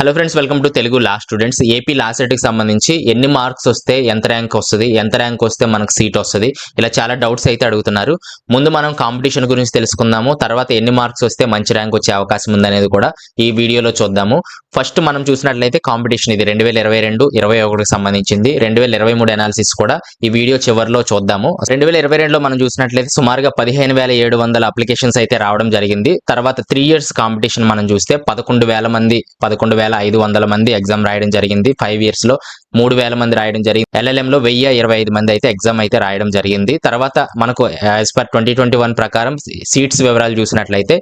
Hello friends, welcome to Telugu law students. AP law set కి సంబంధించి ఎన్ని మార్క్స్ వస్తే ఎంత ర్యాంక్ వస్తుంది, ఎంత ర్యాంక్ వస్తే మనకు సీట్ వస్తుంది, ఇలా చాలా డౌట్స్ అయితే అడుగుతున్నారు. ముందు మనం కాంపిటీషన్ గురించి తెలుసుకుందాము. తర్వాత ఎన్ని మార్క్స్ వస్తే మంచి ర్యాంక్ వచ్చే అవకాశం ఉందనేది కూడా ఈ వీడియోలో చూద్దాము. ఫస్ట్ మనం చూసినట్లయితే కాంపిటీషన్ ఇది 2022-21కి సంబంధించింది. 2023 అనాలిసిస్ కూడా ఈ వీడియో చివరిలో చూద్దాము. 2022లో మనం చూసినట్లయితే సుమారుగా 15,700 అప్లికేషన్స్ అయితే రావడం జరిగింది. తర్వాత 3 ఇయర్స్ కాంపిటీషన్ మనం చూస్తే 11,500 మంది ఎగ్జామ్ రాయడం జరిగింది. 5 ఇయర్స్ లో 3,000 మంది రాయడం జరిగింది. LLM లో 1,025 మంది అయితే ఎగ్జామ్ అయితే రాయడం జరిగింది. తర్వాత మనకు యాజ్ పర్ 2021 ప్రకారం సీట్స్ వివరాలు చూసినట్లయితే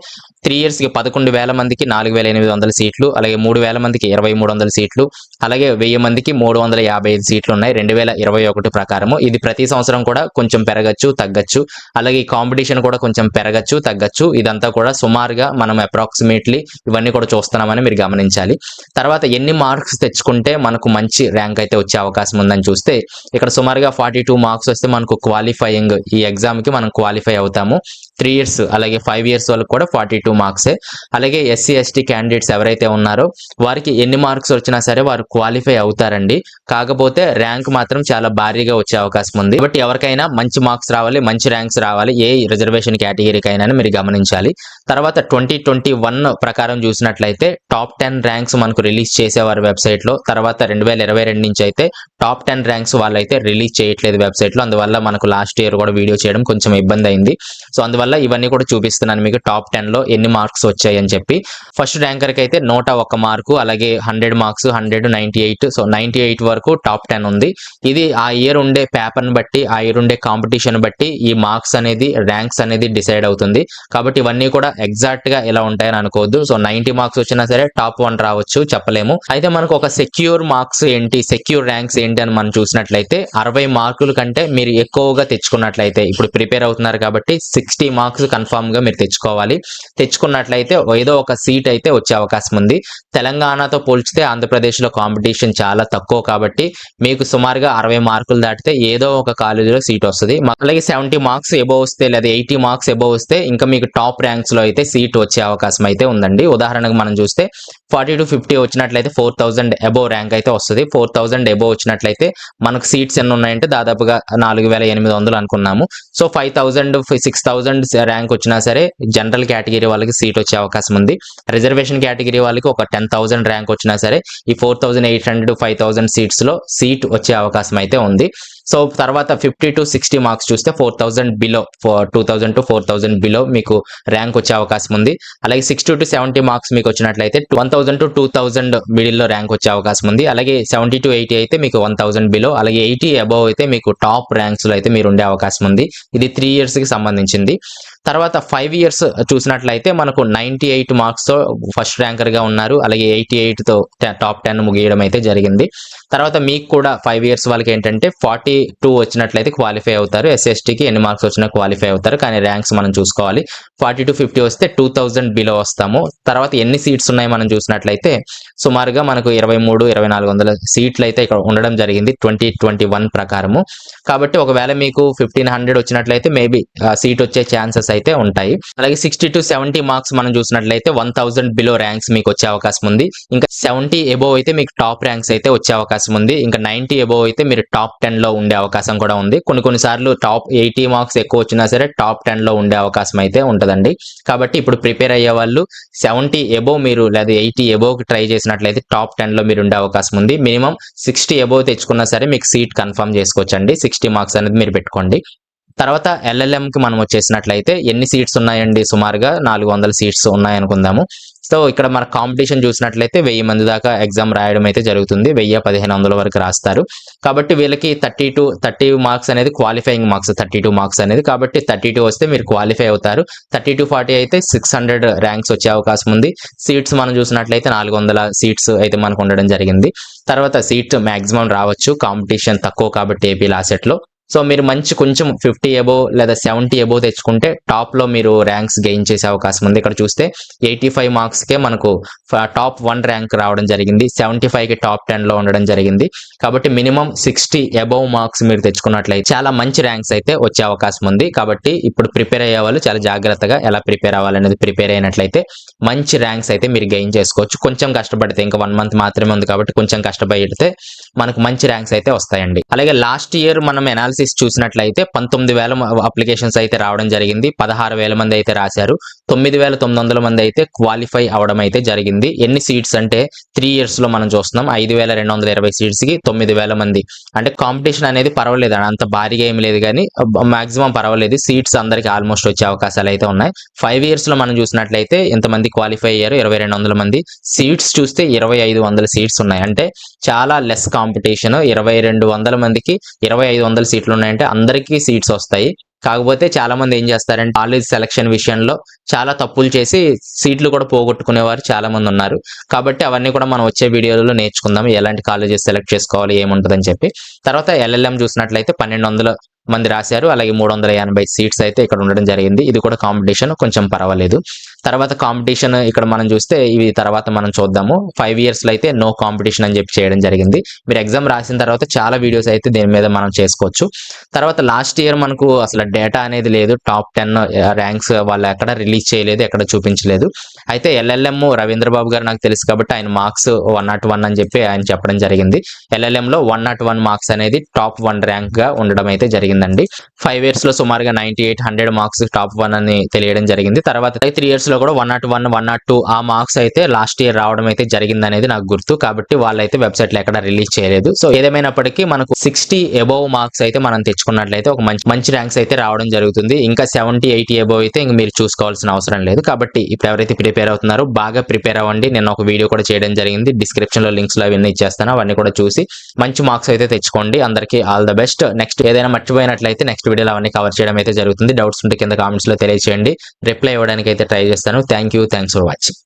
3 ఇయర్స్ కి 11,000 మందికి 4,800 సీట్లు, అలాగే 3,000 మందికి 2,300 సీట్లు, అలాగే 1,000 మందికి 355 సీట్లు ఉన్నాయి 2021 ప్రకారము. ఇది ప్రతి సంవత్సరం కూడా కొంచెం పెరగచ్చు తగ్గచ్చు, అలాగే ఈ కాంపిటీషన్ కూడా కొంచెం పెరగచ్చు తగ్గచ్చు. ఇదంతా కూడా సుమారుగా మనం అప్రాక్సిమేట్లీ ఇవన్నీ కూడా చూస్తున్నామని మీరు గమనించాలి. తర్వాత ఎన్ని మార్క్స్ తెచ్చుకుంటే మనకు మంచి ర్యాంక్ అయితే వచ్చే అవకాశం ఉందని చూస్తే ఇక్కడ సుమారుగా 42 మార్క్స్ వస్తే మనకు క్వాలిఫైయింగ్ ఈ ఎగ్జామ్ కి మనం క్వాలిఫై అవుతాము. 3 ఇయర్స్ అలాగే 5 ఇయర్స్ వాళ్ళకి కూడా 42 మార్క్సే. అలాగే SC ST క్యాండిడేట్స్ ఎవరైతే ఉన్నారో వారికి ఎన్ని మార్క్స్ వచ్చినా సరే వారు క్వాలిఫై అవుతారండి. కాకపోతే ర్యాంక్ మాత్రం చాలా భారీగా వచ్చే అవకాశం ఉంది. కాబట్టి ఎవరికైనా మంచి మార్క్స్ రావాలి, మంచి ర్యాంక్స్ రావాలి, ఏ రిజర్వేషన్ కేటగిరీకి అయినా మీరు గమనించాలి. తర్వాత 2021 ప్రకారం చూసినట్లయితే టాప్ 10 ర్యాంక్స్ మనకు రిలీజ్ చేసేవారు వెబ్సైట్ లో. తర్వాత 2022 నుంచి అయితే టాప్ 10 ర్యాంక్స్ వాళ్ళైతే రిలీజ్ చేయట్లేదు వెబ్సైట్ లో. అందువల్ల మనకు లాస్ట్ ఇయర్ కూడా వీడియో చేయడం కొంచెం ఇబ్బంది అయింది. సో అందువల్ల ఇవన్నీ కూడా చూపిస్తున్నాను మీకు టాప్ 10 లో ఎన్ని మార్క్స్ వచ్చాయి అని చెప్పి. ఫస్ట్ ర్యాంకర్ కి అయితే 101 మార్కు, అలాగే 100 మార్క్స్, 198. సో 98 వరకు టాప్ 10 ఉంది. ఇది ఆ ఇయర్ ఉండే పేపర్ ని బట్టి, ఆ ఇయర్ ఉండే కాంపిటీషన్ బట్టి ఈ మార్క్స్ అనేది ర్యాంక్స్ అనేది డిసైడ్ అవుతుంది. కాబట్టి ఇవన్నీ కూడా ఎగ్జాక్ట్ గా ఎలా ఉంటాయని అనుకోవద్దు. సో 90 మార్క్స్ వచ్చినా సరే టాప్ 1 రావచ్చు, చెప్పలేము. అయితే మనకు ఒక సెక్యూర్ మార్క్స్ ఏంటి, సెక్యూర్ ర్యాంక్స్ ఏంటి అని మనం చూసినట్లయితే 60 మార్కుల కంటే మీరు ఎక్కువగా తెచ్చుకున్నట్లయితే, ఇప్పుడు ప్రిపేర్ అవుతున్నారు కాబట్టి 60 మార్క్స్ కన్ఫామ్ గా మీరు తెచ్చుకోవాలి. తెచ్చుకున్నట్లయితే ఏదో ఒక సీట్ అయితే వచ్చే అవకాశం ఉంది. తెలంగాణతో పోల్చితే ఆంధ్రప్రదేశ్ లో కాంపిటీషన్ చాలా తక్కువ కాబట్టి మీకు సుమారుగా 60 మార్కులు దాటితే ఏదో ఒక కాలేజీలో సీట్ వస్తుంది. అలాగే 70 మార్క్స్ ఎబోవ్ వస్తే లేదా 80 మార్క్స్ ఎబోవ్ వస్తే ఇంకా మీకు టాప్ ర్యాంక్స్ లో అయితే సీట్ వచ్చే అవకాశం అయితే ఉందండి. ఉదాహరణకు మనం చూస్తే 40 to 50 వచ్చినట్లయితే 4,000 అబోవ్ ర్యాంక్ అయితే వస్తుంది. 4,000 అబోవ్ వచ్చినట్లయితే మనకు సీట్స్ ఎన్ని ఉన్నాయంటే దాదాపుగా 4,800 అనుకున్నాము. సో 5,000 6,000 ర్యాంక్ వచ్చినా సరే జనరల్ కేటగిరీ వాళ్ళకి సీట్ వచ్చే అవకాశం ఉంది. రిజర్వేషన్ కేటగిరీ వాళ్ళకి ఒక 10,000 ర్యాంక్ వచ్చినా సరే ఈ 4,800 5,000 సీట్స్ లో సీట్ వచ్చే అవకాశం అయితే ఉంది. సో తర్వాత 50 to 60 మార్క్స్ చూస్తే 4,000 బిలో, 2,000 to 4,000 బిలో మీకు ర్యాంక్ వచ్చే అవకాశం ఉంది. అలాగే 60 to 70 మార్క్స్ మీకు వచ్చినట్లయితే 1,000 to 2,000 మిడిల్ లో ర్యాంక్ వచ్చే అవకాశం ఉంది. అలాగే 70 to 80 అయితే మీకు 1,000 బిలో, అలాగే 80 అబోవ్ అయితే మీకు టాప్ ర్యాంక్స్ లో అయితే మీరు ఉండే అవకాశం ఉంది. ఇది 3 ఇయర్స్ కి సంబంధించింది. తర్వాత 5 ఇయర్స్ చూసినట్లయితే మనకు 98 మార్క్స్ తో ఫస్ట్ ర్యాంకర్ గా ఉన్నారు. అలాగే 88 తో టాప్ 10 ముగియడం అయితే జరిగింది. తర్వాత మీకు కూడా 5 ఇయర్స్ వాళ్ళకి ఏంటంటే 42 వచ్చినట్లయితే క్వాలిఫై అవుతారు. SST కి ఎన్ని మార్క్స్ వచ్చినా క్వాలిఫై అవుతారు, కానీ ర్యాంక్స్ మనం చూసుకోవాలి. 40 to 50 వస్తే 2,000 బిలో వస్తాము. తర్వాత ఎన్ని సీట్స్ ఉన్నాయి మనం చూసినట్లయితే సుమారుగా మనకు 23,2,400 సీట్లు అయితే ఇక్కడ ఉండడం జరిగింది 2021 ప్రకారము. కాబట్టి ఒకవేళ మీకు 1,500 వచ్చినట్లయితే మేబీ సీట్ వచ్చే ఛాన్సెస్ అయితే ఉంటాయి. అలాగే 60 to 70 మార్క్స్ మనం చూసినట్లయితే 1,000 బిలో ర్యాంక్స్ మీకు వచ్చే అవకాశం ఉంది. ఇంకా 70 ఎబోవ్ అయితే మీకు టాప్ ర్యాంక్స్ అయితే వచ్చే అవకాశం ఉంది. ఇంకా 90 ఎబోవ్ అయితే మీరు టాప్ 10 లో ఉండే అవకాశం కూడా ఉంది. కొన్ని సార్లు టాప్ 80 మార్క్స్ ఎక్కువ వచ్చినా సరే టాప్ 10 లో ఉండే అవకాశం అయితే ఉంటదండి. కాబట్టి ఇప్పుడు ప్రిపేర్ అయ్యే వాళ్ళు 70 ఎబోవ్ మీరు లేదా 80 ఎబోవ్ కి ట్రై చేసినట్లయితే టాప్ 10 లో మీరు ఉండే అవకాశం ఉంది. మినిమం 60 ఎబోవ్ తెచ్చుకున్నా సరే మీకు సీట్ కన్ఫర్మ్ చేసుకోవచ్చండి. 60 మార్క్స్ అనేది మీరు పెట్టుకోండి. తర్వాత LLM కి మనం వచ్చేసినట్లయితే ఎన్ని సీట్స్ ఉన్నాయండి, సుమారుగా 400 సీట్స్ ఉన్నాయనుకుందాము. సో ఇక్కడ మన కాంపిటీషన్ చూసినట్లయితే 1000 మంది దాకా ఎగ్జామ్ రాయడం అయితే జరుగుతుంది. 1000-1,500 వరకు రాస్తారు. కాబట్టి వీళ్ళకి 30 మార్క్స్ అనేది క్వాలిఫైయింగ్ మార్క్స్, 32 మార్క్స్ అనేది. కాబట్టి 32 వస్తే మీరు క్వాలిఫై అవుతారు. 30 to 40 అయితే 600 ర్యాంక్స్ వచ్చే అవకాశం ఉంది. సీట్స్ మనం చూసినట్లయితే 400 సీట్స్ అయితే మనకు ఉండడం జరిగింది. తర్వాత సీట్ మాక్సిమం రావచ్చు, కాంపిటీషన్ తక్కువ కాబట్టి ఏపీ లా సెట్ లో. సో మీరు మంచి కొంచెం 50 అబోవ్ లేదా 70 అబోవ్ తెచ్చుకుంటే టాప్‌లో మీరు ర్యాంక్స్ గెయిన్ చేసే అవకాశం ఉంది. ఇక్కడ చూస్తే 85 మార్క్స్‌కే మనకు టాప్ 1 ర్యాంక్ రావడం జరిగింది. 75కి టాప్ 10లో ఉండడం జరిగింది. కాబట్టి మినిమమ్ 60 అబోవ్ మార్క్స్ మీరు తెచ్చుకున్నట్లయితే చాలా మంచి ర్యాంక్స్ అయితే వచ్చే అవకాశం ఉంది. కాబట్టి ఇప్పుడు ప్రిపేర్ అయ్యేవాళ్ళు చాలా జాగ్రత్తగా ఎలా ప్రిపేర్ అవ్వాలనేది ప్రిపేర్ అయినట్లయితే మంచి ర్యాంక్స్ అయితే మీరు గెయిన్ చేసుకోవచ్చు. కొంచెం కష్టపడితే ఇంకా 1 మంత్ మాత్రమే ఉంది కాబట్టి కొంచెం కష్టపడితే మనకు మంచి ర్యాంక్స్ అయితే వస్తాయండి. అలాగే లాస్ట్ ఇయర్ మనం అనాలిసిస్ చూసినట్లయితే 19,000 అప్లికేషన్స్ అయితే రావడం జరిగింది. 16,000 మంది అయితే రాశారు. 9,900 మంది అయితే క్వాలిఫై అవ్వడం అయితే జరిగింది. ఎన్ని సీట్స్ అంటే 3 ఇయర్స్ లో మనం చూస్తున్నాం 5,220 సీట్స్ కి 9,000 మంది. అంటే కాంపిటీషన్ అనేది పర్వాలేదు, అంత భారీగా ఏమి లేదు కానీ మాక్సిమం పర్వాలేదు. సీట్స్ అందరికి ఆల్మోస్ట్ వచ్చే అవకాశాలు అయితే ఉన్నాయి. 5 ఇయర్స్ లో మనం చూసినట్లయితే ఎంతమంది క్వాలిఫై అయ్యారు? 2,200 మంది. సీట్స్ చూస్తే 2,500 సీట్స్ ఉన్నాయి. అంటే చాలా లెస్ కాంపిటీషన్. 2,200 మందికి 2,500 సీట్లు ఉన్నాయంటే అందరికీ సీట్స్ వస్తాయి. కాకపోతే చాలా మంది ఏం చేస్తారంటే కాలేజ్ సెలక్షన్ విషయంలో చాలా తప్పులు చేసి సీట్లు కూడా పోగొట్టుకునేవారు చాలా మంది ఉన్నారు. కాబట్టి అవన్నీ కూడా మనం వచ్చే వీడియోలో నేర్చుకుందాం, ఎలాంటి కాలేజెస్ సెలెక్ట్ చేసుకోవాలి ఏముంటుందని చెప్పి. తర్వాత ఎల్ఎల్ఎం చూసినట్లయితే 1,200 మంది రాశారు. అలాగే 380 సీట్స్ అయితే ఇక్కడ ఉండడం జరిగింది. ఇది కూడా కాంపిటీషన్ కొంచెం పర్వాలేదు. తర్వాత కాంపిటీషన్ ఇక్కడ మనం చూస్తే ఇవి తర్వాత మనం చూద్దాము. 5 ఇయర్స్ లో అయితే నో కాంపిటీషన్ అని చెప్పి చేయడం జరిగింది. మీరు ఎగ్జామ్ రాసిన తర్వాత చాలా వీడియోస్ అయితే దీని మీద మనం చేసుకోవచ్చు. తర్వాత లాస్ట్ ఇయర్ మనకు అసలు డేటా అనేది లేదు. టాప్ 10 ర్యాంక్స్ వాళ్ళు ఎక్కడ రిలీజ్ చేయలేదు, ఎక్కడ చూపించలేదు. అయితే ఎల్ఎల్ఎం రవీంద్ర బాబు గారు నాకు తెలుసు కాబట్టి ఆయన మార్క్స్ 101 అని చెప్పి ఆయన చెప్పడం జరిగింది. ఎల్ఎల్ఎం లో 101 మార్క్స్ అనేది టాప్ 1 ర్యాంక్ గా ఉండడం అయితే జరిగిందండి. 5 ఇయర్స్ లో సుమారుగా 98, 100 మార్క్స్ టాప్ 1 అని తెలియడం జరిగింది. తర్వాత 3 ఇయర్స్ లో కూడా 101, 102 ఆ మార్క్స్ అయితే లాస్ట్ ఇయర్ రావడం అయితే జరిగింది అనేది నాకు గుర్తు. కాబట్టి వాళ్ళైతే వెబ్సైట్ లో ఎక్కడ రిలీజ్ చేయలేదు. సో ఏదేమైనప్పటికీ మనకు 60 అబోవ్ మార్క్స్ అయితే మనం తెచ్చుకున్నట్లయితే ఒక మంచి ర్యాంక్స్ అయితే రావడం జరుగుతుంది. ఇంకా 70, 80 అబోవ్ అయితే ఇంక మీరు చూసుకోవాల్సిన అవసరం లేదు. కాబట్టి ఇప్పుడు ఎవరైతే ప్రిపేర్ అవుతున్నారో బాగా ప్రిపేర్ అవ్వండి. నేను ఒక వీడియో కూడా చేయడం జరిగింది. డిస్క్రిప్షన్ లో లింక్స్ లో అవన్నీ ఇచ్చేస్తాను. అవన్నీ కూడా చూసి మంచి మార్క్స్ అయితే తెచ్చుకోండి. అందరికీ ఆల్ ద బెస్ట్. నెక్స్ట్ ఏదైనా మర్చిపోయినట్లయితే నెక్స్ట్ వీడియోలో అవన్నీ కవర్ చేయడం అయితే జరుగుతుంది. డౌట్స్ ఉంటే కింద కామెంట్స్ లో తెలియజేయండి. రిప్లై ఇవ్వడానికి అయితే ట్రై చేస్తాను. Thanks for watching.